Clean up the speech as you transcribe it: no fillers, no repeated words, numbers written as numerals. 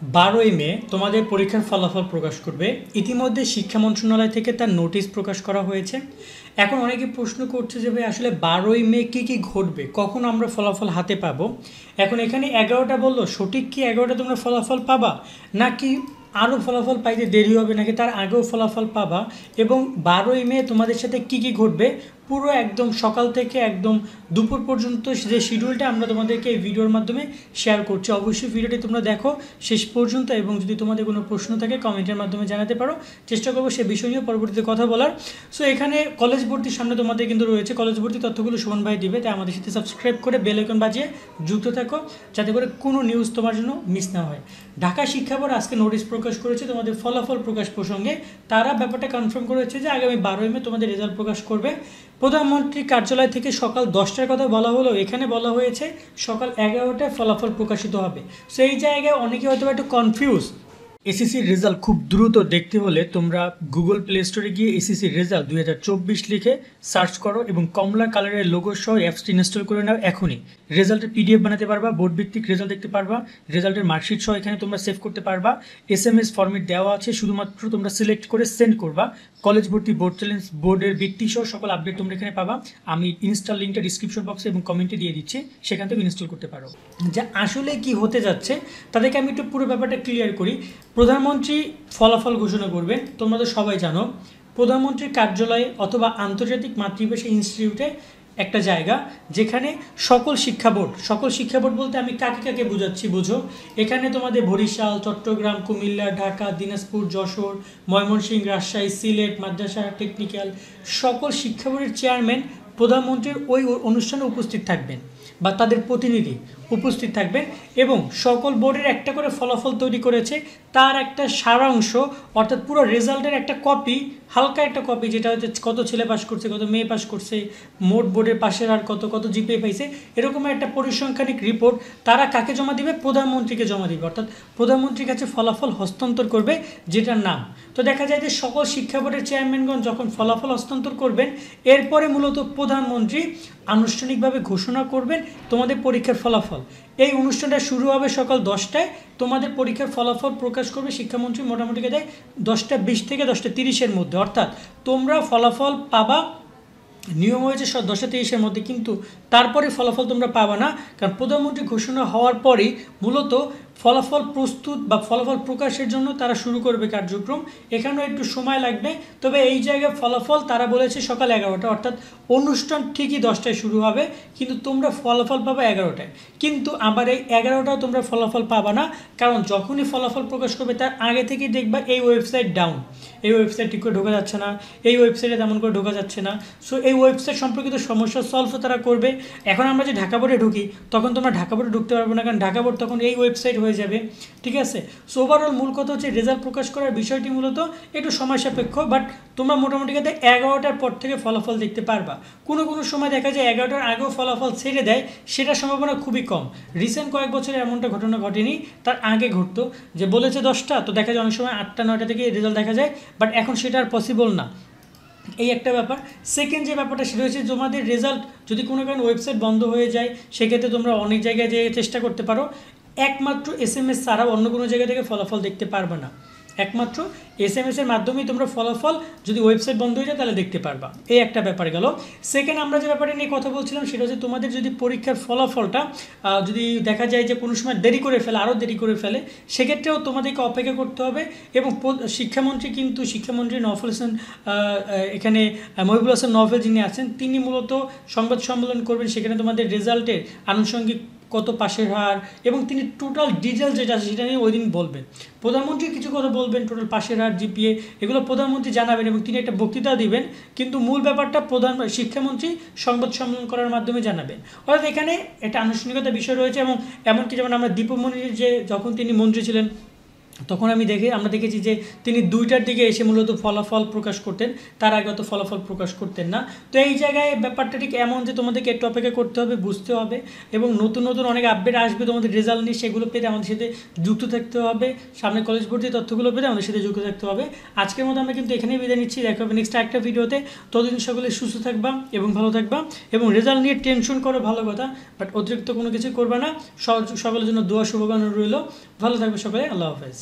12ই মে তোমাদের পরীক্ষার ফলাফল প্রকাশ করবে। ইতিমধ্যে শিক্ষা মন্ত্রণালয় থেকে তার নোটিশ প্রকাশ করা হয়েছে। এখন অনেকে প্রশ্ন করছে যে ভাই আসলে 12ই মে কী কী ঘটবে, কখন আমরা ফলাফল হাতে পাবো। এখন এখানে 11টা বললো, সঠিক কি 11টা তোমরা ফলাফল পাবা, নাকি আরও ফলাফল পাইতে দেরি হবে, নাকি তার আগেও ফলাফল পাবা, এবং 12ই মে তোমাদের সাথে কি কি ঘটবে পুরো একদম সকাল থেকে একদম দুপুর পর্যন্ত যে শিডিউলটা আমরা তোমাদেরকে এই ভিডিওর মাধ্যমে শেয়ার করছি। অবশ্যই ভিডিওটি তোমরা দেখো শেষ পর্যন্ত, এবং যদি তোমাদের কোনো প্রশ্ন থাকে কমেন্টের মাধ্যমে জানাতে পারো, চেষ্টা করবো সে বিষয় নিয়ে পরবর্তীতে কথা বলার। সো এখানে কলেজ ভর্তির সামনে তোমাদের কিন্তু রয়েছে, কলেজ ভর্তি তথ্যগুলো সুমন ভাই দিবে, তাই আমাদের সাথে সাবস্ক্রাইব করে বেল আইকন বাজিয়ে যুক্ত থাকো, যাতে করে কোনো নিউজ তোমার জন্য মিস না হয়। ঢাকা শিক্ষা বোর্ড আজকে নোটিশ প্রকাশ করেছে তোমাদের ফলাফল প্রকাশ প্রসঙ্গে। তারা ব্যাপারটা কনফার্ম করেছে যে আগামী 12ই মে তোমাদের রেজাল্ট প্রকাশ করবে। প্রধানমন্ত্রী কার্যালয় থেকে সকাল 10টার কথা বলা হলো, এখানে বলা হয়েছে সকাল 11টায় ফলাফল প্রকাশিত হবে। সো এই জায়গায় অনেকে হয়তো একটু কনফিউজ। এসএসসির রেজাল্ট খুব দ্রুত দেখতে হলে তোমরা গুগল প্লে স্টোরে গিয়ে এসএসসির রেজাল্ট 2024 লিখে সার্চ করো এবং কমলা কালারের লোগো সহ অ্যাপসটি ইনস্টল করে নাও। এখনই রেজাল্টের পিডিএফ বানাতে পারবা, বোর্ড ভিত্তিক রেজাল্ট দেখতে পারবা, রেজাল্টের মার্কশিট সহ এখানে তোমরা সেভ করতে পারবা। এসএমএস ফরম্যাট দেওয়া আছে, শুধুমাত্র তোমরা সিলেক্ট করে সেন্ড করবা। কলেজ ভর্তি বোর্ড চ্যালেঞ্জ বোর্ডের বৃত্তি সহ সকল আপডেট তোমরা এখানে পাবা। আমি ইনস্টল লিঙ্কটা ডিসক্রিপশন বক্সে এবং কমেন্টে দিয়ে দিচ্ছি, সেখান থেকে ইনস্টল করতে পারো। যা আসলে কি হতে যাচ্ছে তাদেরকে আমি একটু পুরো ব্যাপারটা ক্লিয়ার করি। প্রধানমন্ত্রী ফলাফল ঘোষণা করবেন, তোমরা তো সবাই জানো। প্রধানমন্ত্রীর কার্যালয়ে অথবা আন্তর্জাতিক মাতৃভাষা ইনস্টিটিউটে একটা জায়গা, যেখানে সকল শিক্ষা বোর্ড বলতে আমি কাকে কাকে বোঝাচ্ছি বুঝো। এখানে তোমাদের বরিশাল, চট্টগ্রাম, কুমিল্লা, ঢাকা, দিনাজপুর, যশোর, ময়মনসিংহ, রাজশাহী, সিলেট, মাদ্রাসা, টেকনিক্যাল সকল শিক্ষা বোর্ডের চেয়ারম্যান প্রধানমন্ত্রীর ওই অনুষ্ঠানে উপস্থিত থাকবেন, বা তাদের প্রতিনিধি উপস্থিত থাকবেন, এবং সকল বোর্ডের একটা করে ফলাফল তৈরি করেছে, তার একটা সারাংশ অর্থাৎ পুরো রেজাল্টের একটা কপি, হালকা একটা কপি, যেটা হচ্ছে কত ছেলে পাস করছে, কত মেয়ে পাস করছে, মোট বোর্ডের পাশের আর কত কত জিপিএ পাইছে, এরকম একটা পরিসংখ্যানিক রিপোর্ট তারা কাকে জমা দিবে, প্রধানমন্ত্রীকে জমা দিবে, অর্থাৎ প্রধানমন্ত্রীর কাছে ফলাফল হস্তান্তর করবে, যেটার নাম। তো দেখা যায় যে সকল শিক্ষা বোর্ডের চেয়ারম্যানগণ যখন ফলাফল হস্তান্তর করবেন, এরপরে মূলত প্রধানমন্ত্রী আনুষ্ঠানিকভাবে ঘোষণা করবেন তোমাদের পরীক্ষার ফলাফল। এই অনুষ্ঠানটা শুরু হবে সকাল 10টায়, তোমাদের পরীক্ষার ফলাফল প্রকাশ করবে শিক্ষামন্ত্রী মোটামুটি দেয় 10টা 20 থেকে 10টা 30-এর মধ্যে, অর্থাৎ তোমরা ফলাফল পাবা নিয়ম হয়েছে 10টা 30-এর মধ্যে, কিন্তু তারপরে ফলাফল তোমরা পাবা না, কারণ প্রধানমন্ত্রী ঘোষণা হওয়ার পরই মূলত ফলাফল প্রস্তুত বা ফলাফল প্রকাশের জন্য তারা শুরু করবে কার্যক্রম। এখানেও একটু সময় লাগবে, তবে এই জায়গায় ফলাফল তারা বলেছে সকাল 11টা, অর্থাৎ অনুষ্ঠান ঠিকই 10টায় শুরু হবে, কিন্তু তোমরা ফলাফল পাবা 11টায়। কিন্তু আবার এই 11টাও তোমরা ফলাফল পাবা না, কারণ যখনই ফলাফল প্রকাশ করবে তার আগে থেকেই দেখবা এই ওয়েবসাইট ডাউন, এই ওয়েবসাইট ঠিক করে ঢোকা যাচ্ছে না, এই ওয়েবসাইটে তেমন করে ঢোকা যাচ্ছে না। সো এই ওয়েবসাইট সম্পর্কিত সমস্যা সলভও তারা করবে। এখন আমরা যে ঢাকা বোর্ডে ঢুকি, তখন তোমরা ঢাকা বোর্ডে ঢুকতে পারবে না, কারণ ঢাকা বোর্ড তখন এই ওয়েবসাইট হয়ে যাবে, ঠিক আছে। সো ওভারঅল মূল কথা হচ্ছে রেজাল্ট প্রকাশ করার বিষয়টি মূলত একটু সময় সাপেক্ষ, বাট তোমরা মোটামুটি 11টার পর থেকে ফলাফল দেখতে পারবা। কোনো কোনো সময় দেখা যায় 11টার আগেও ফলাফল ছেড়ে দেয়, সেটার সম্ভাবনা খুবই কম। রিসেন্ট কয়েক বছরে এমনটা ঘটনা ঘটেনি, তার আগে ঘটতো যে বলেছে 10টা, তো দেখা যায় অনেক সময় 8টা 9টা থেকে রেজাল্ট দেখা যায়, বাট এখন সেটা আর পসিবল না। এই একটা ব্যাপার। সেকেন্ড যে ব্যাপারটা সেটা হচ্ছে তোমাদের রেজাল্ট যদি কোনো কারণে ওয়েবসাইট বন্ধ হয়ে যায়, সেক্ষেত্রে তোমরা অনেক জায়গায় যেয়ে চেষ্টা করতে পারো, একমাত্র এসএমএস ছাড়াও অন্য কোনো জায়গা থেকে ফলাফল দেখতে পারবে না, একমাত্র এসএমএসের মাধ্যমেই তোমরা ফলাফল যদি ওয়েবসাইট বন্ধ হয়ে যায় তাহলে দেখতে পারবা। এই একটা ব্যাপার গেল। সেকেন্ড আমরা যে ব্যাপারটা নিয়ে কথা বলছিলাম সেটা হচ্ছে তোমাদের যদি পরীক্ষার ফলাফলটা যদি দেখা যায় যে কোনো সময় দেরি করে ফেলে, আরও দেরি করে ফেলে, সেক্ষেত্রেও তোমাদেরকে অপেক্ষা করতে হবে। এবং শিক্ষামন্ত্রী নওফল হোসেন, এখানে মহিবুল হাসান নওফল যিনি আছেন, তিনি মূলত সংবাদ সম্মেলন করবেন, সেখানে তোমাদের রেজাল্টের আনুষঙ্গিক কত পাশের হার এবং তিনি টোটাল ডিটেলস যেটা আছে সেটা নিয়ে ওই দিন বলবেন। প্রধানমন্ত্রী কিছু কথা বলবেন, টোটাল পাশের হার, জিপিএ, এগুলো প্রধানমন্ত্রী জানাবেন এবং তিনি একটা বক্তৃতা দিবেন, কিন্তু মূল ব্যাপারটা শিক্ষামন্ত্রী সংবাদ সম্মেলন করার মাধ্যমে জানাবেন। অর্থাৎ এখানে একটা আনুষ্ঠানিকতা বিষয় রয়েছে। এবং এমনকি যেমন আমরা দীপমণির যে যখন তিনি মন্ত্রী ছিলেন, তখন আমরা দেখেছি যে তিনি 2টার দিকে এসে মূলত ফলাফল প্রকাশ করতেন, তার আগে তো ফলাফল প্রকাশ করতেন না। তো এই জায়গায় ব্যাপারটা ঠিক এমন যে তোমাদেরকে একটু অপেক্ষা করতে হবে, বুঝতে হবে, এবং নতুন নতুন অনেক আপডেট আসবে তোমাদের রেজাল্ট নিয়ে, সেগুলো পেতে আমাদের সাথে যুক্ত থাকতে হবে। সামনে কলেজ ভর্তি তথ্যগুলো পেতে আমাদের সাথে যুক্ত থাকতে হবে। আজকের মতো আমরা কিন্তু এখানেই বিদায় নিচ্ছি, দেখা হবে নেক্সট একটা ভিডিওতে। ততদিন সকলে সুস্থ থাকবা এবং ভালো থাকবা, এবং রেজাল্ট নিয়ে টেনশন করো ভালো কথা, বাট অতিরিক্ত কোনো কিছু করবা না। সকলের জন্য দোয়া শুভকামনা রইল। ভালো থাকবে সকলে, আল্লাহ হাফেজ।